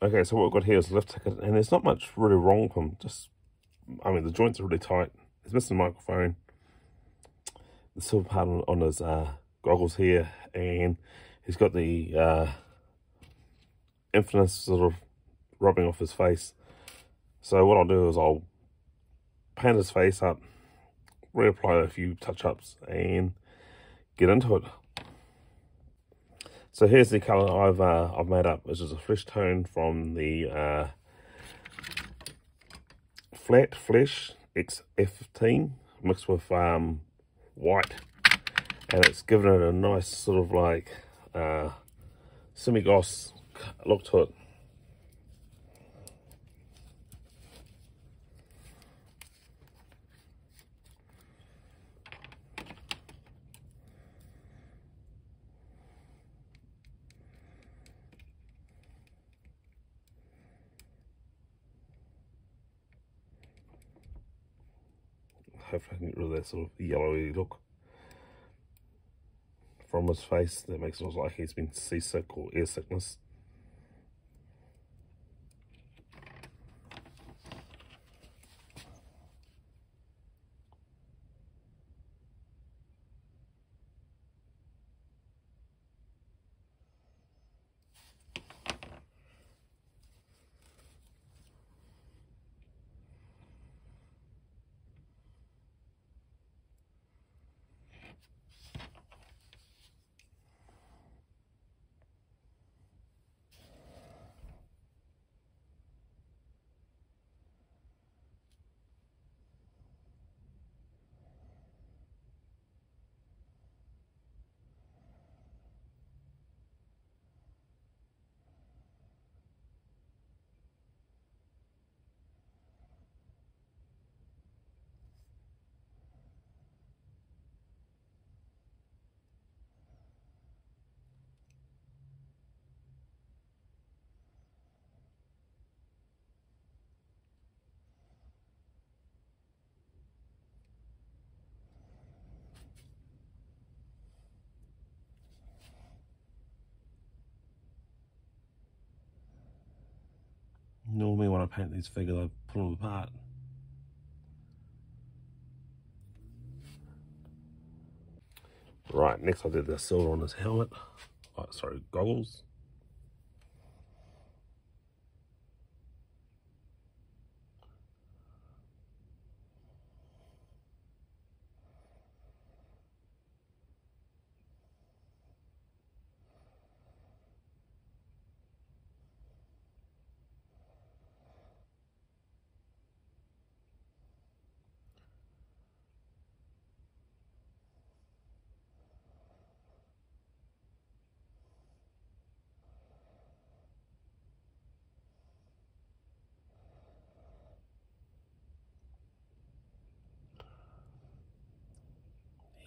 Okay, so what we've got here is a lift ticket, and there's not much really wrong with him. Just, I mean, the joints are really tight. He's missing the microphone. The silver part on his goggles here, and he's got the infamous sort of rubbing off his face. So what I'll do is I'll paint his face up, reapply a few touch-ups, and get into it. So here's the colour I've made up, which is a flesh tone from the Flat Flesh XF15 mixed with white, and it's given it a nice sort of like semi-gloss look to it. Hopefully I can get rid of that sort of yellowy look from his face that makes it look like he's been seasick or air sickness. Normally when I paint these figures I pull them apart. Right, next I did the silver on his helmet. Oh, sorry, goggles.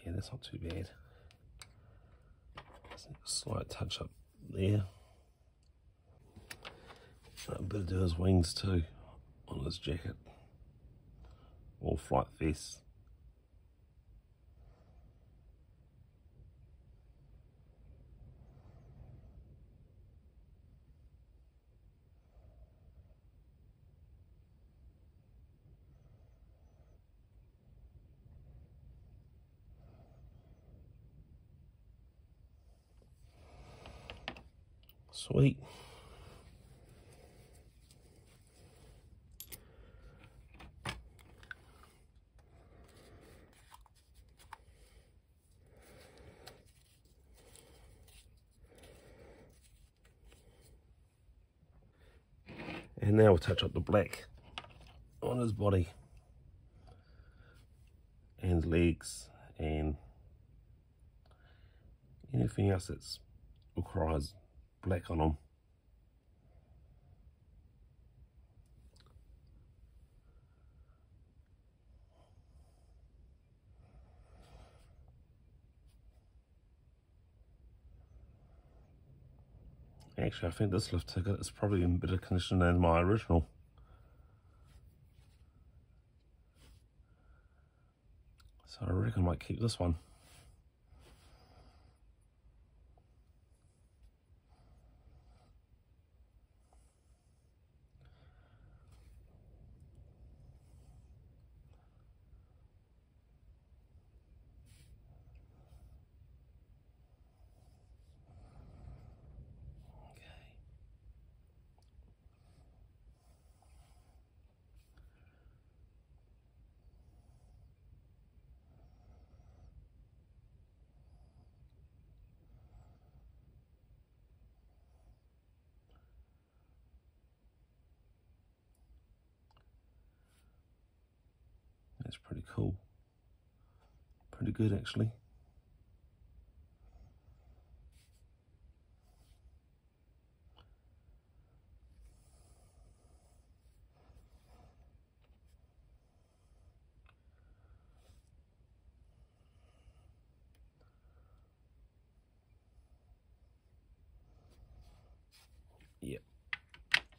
Yeah, that's not too bad. Just a slight touch up there. I'm going to do his wings too on his jacket, or flight vest. Sweet. And now we'll touch up the black on his body and legs and anything else that requires black on him. Actually, I think this lift ticket is probably in better condition than my original. So I reckon I might keep this one. That's pretty cool. Pretty good, actually. Yep,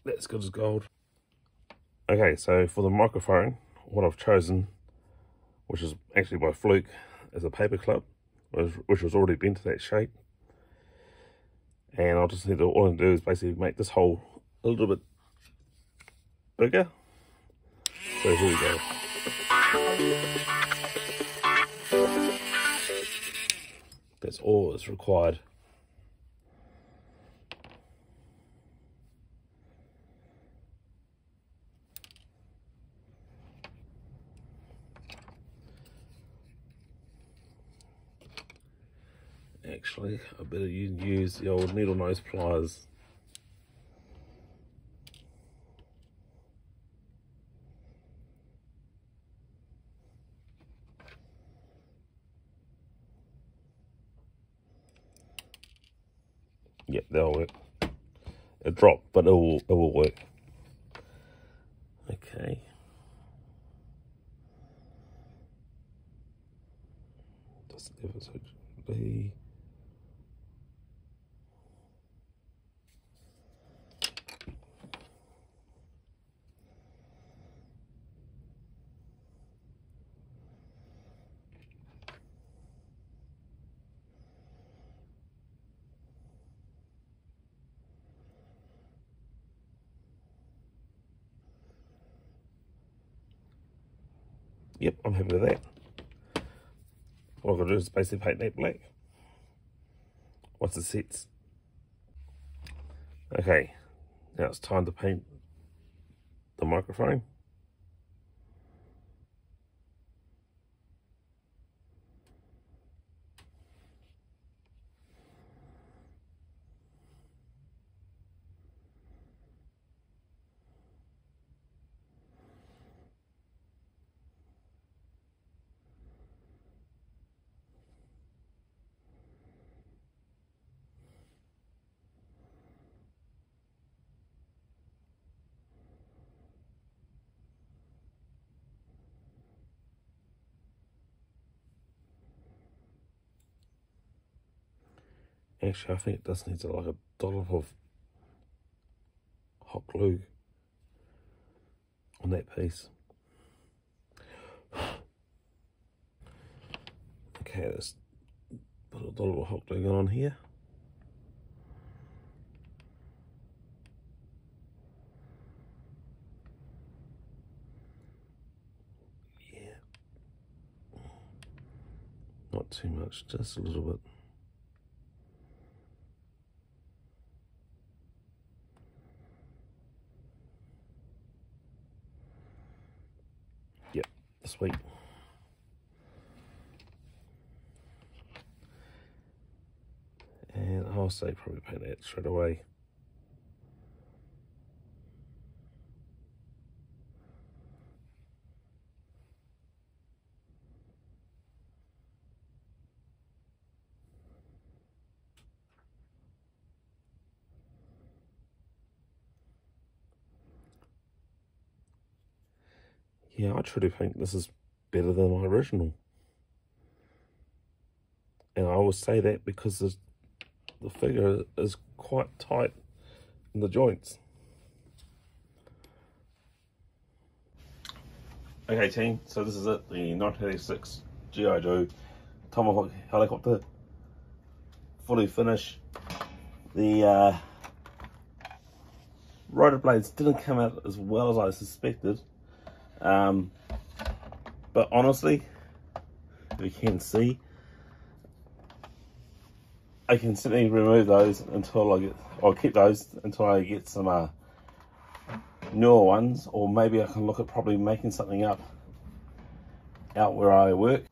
that's good as gold. Okay, so for the microphone, what I've chosen, which is actually by fluke, is a paper clip, which was already bent to that shape. And I'll just need to, all I need to do is basically make this hole a little bit bigger. So here we go. That's all that's required. Actually, I better use the old needle nose pliers. Yep, that'll work. It dropped, but it will work. Okay. Just ever so gently. Yep, I'm happy with that. What I've got to do is basically paint that black once it sets. Okay, now it's time to paint the microphone. Actually, I think it does need like a dollop of hot glue on that piece. Okay, let's put a dollop of hot glue on here. Yeah. Not too much, just a little bit. Yep, sweet. And I'll say probably paint that straight away. Yeah, I truly think this is better than my original. And I always say that because the figure is quite tight in the joints. Okay team, so this is it, the 1986 I.Joe Tomahawk helicopter, fully finished. The rotor blades didn't come out as well as I suspected, but honestly, if you can see, I can simply remove those until I'll keep those until I get some newer ones, or maybe I can look at probably making something up out where I work.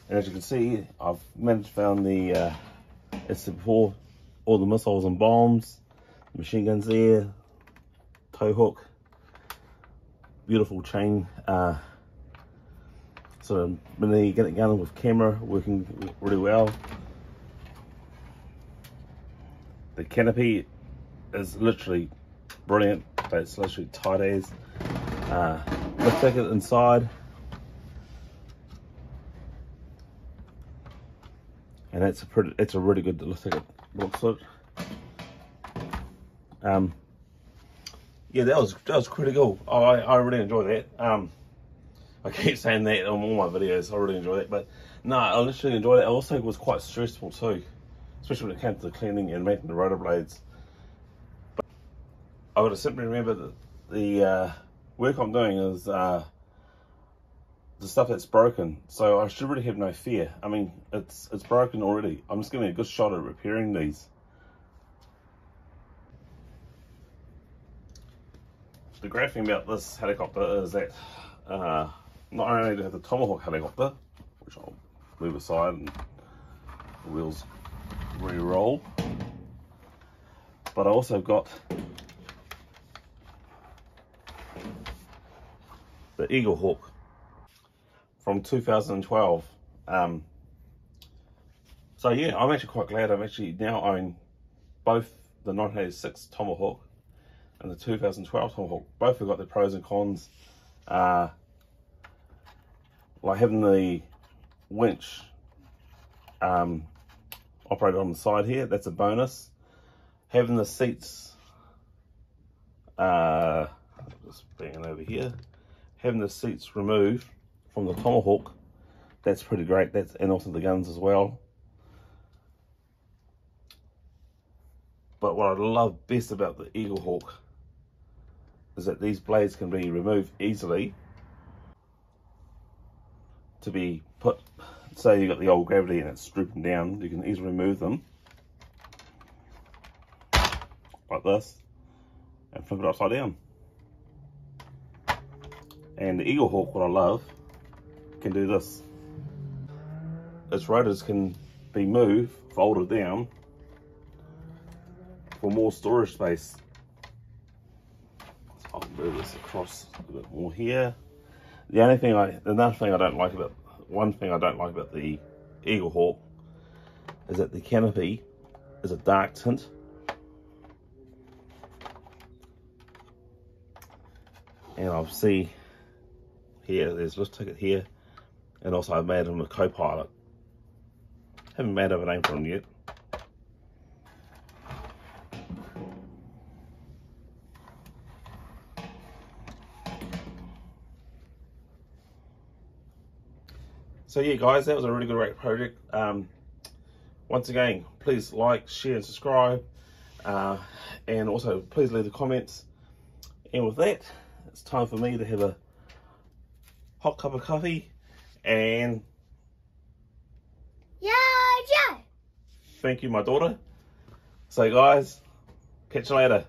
And as you can see, I've managed to found the it's for all the missiles and bombs, the machine guns there, tow hook, beautiful chain. Sort of mini get it going with camera working really well. The canopy is literally brilliant. It's literally tight as. Lift ticket inside, and it's a really good lift ticket. Looks it. Yeah, that was pretty cool. Oh, I really enjoyed that. I keep saying that on all my videos. I really enjoy that, but no, I literally enjoyed it. It also was quite stressful too, especially when it came to the cleaning and making the rotor blades. But I got to simply remember that the work I'm doing is the stuff that's broken, so I should really have no fear. I mean, it's broken already. I'm just giving a good shot at repairing these. The great thing about this helicopter is that not only do I have the Tomahawk helicopter, which I'll move aside and the wheels re-roll, but I also got the Eagle Hawk from 2012. So yeah, I'm actually quite glad I've actually now own both the 1986 Tomahawk and the 2012 Tomahawk. Both have got their pros and cons. Like having the winch operated on the side here, that's a bonus. Having the seats, just bringing over here, having the seats removed from the Tomahawk, that's pretty great. And also the guns as well. But what I love best about the Eagle Hawk is that these blades can be removed easily to be put, say you've got the old gravity and it's drooping down, you can easily remove them like this and flip it upside down. And the Eagle Hawk, what I love, can do this. Its rotors can be moved, folded down for more storage space. So I'll move this across a bit more here. One thing I don't like about the Eagle Hawk is that the canopy is a dark tint. And I'll see here, there's this ticket here, and also I've made him a co-pilot. Haven't made up a name for him yet. So yeah, guys, that was a really good project. Once again, please like, share, and subscribe, and also please leave the comments. And with that, it's time for me to have a hot cup of coffee and Yeah. thank you, my daughter. So guys, catch you later.